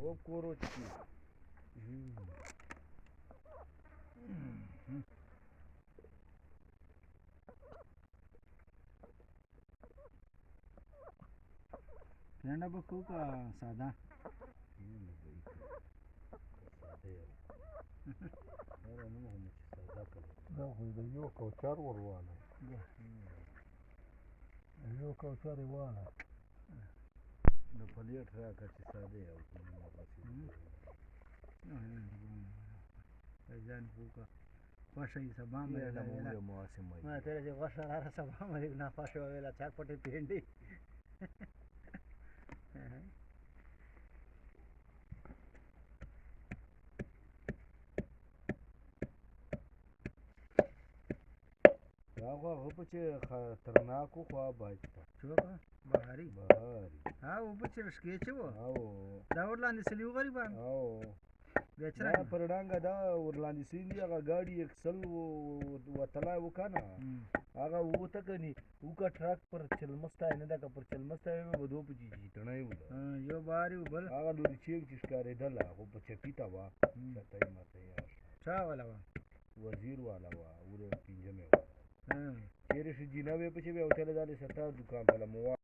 خوب کوروچکی پیانڈا بکو کا سادہ دا خو د یو کوچر ورواله یو کوچر یې واله د پلیټ راکړه چې ساده یې جان فوکا خوښه یې سبا مې ما ته چې خوښه راغله سبا مې نه خوښه ویله چټپټې پینډي هغه په چې خطرناکو خوا بچته چوکه بهاري ها او په چې رشکې چې وو دا ورلاندې سلیو غریبان دا پر ډانګه دا ورلاندې سیندي هغه ګاډي اکسل وتلی و که نه هغه ووته که نه وکه ټرک پر چلمستی نه ده که پر چلمستی وی به دو په چیټنی و یو باري و بل هغه لوري چیک چې ښکارېدله خو په چپي ته وه چتۍ متۍ چا والا وه وزیر والا وه ور پنځمې وه چیرې ښځینه وې په چې بیا وتلی دا د ستار دوکان ته له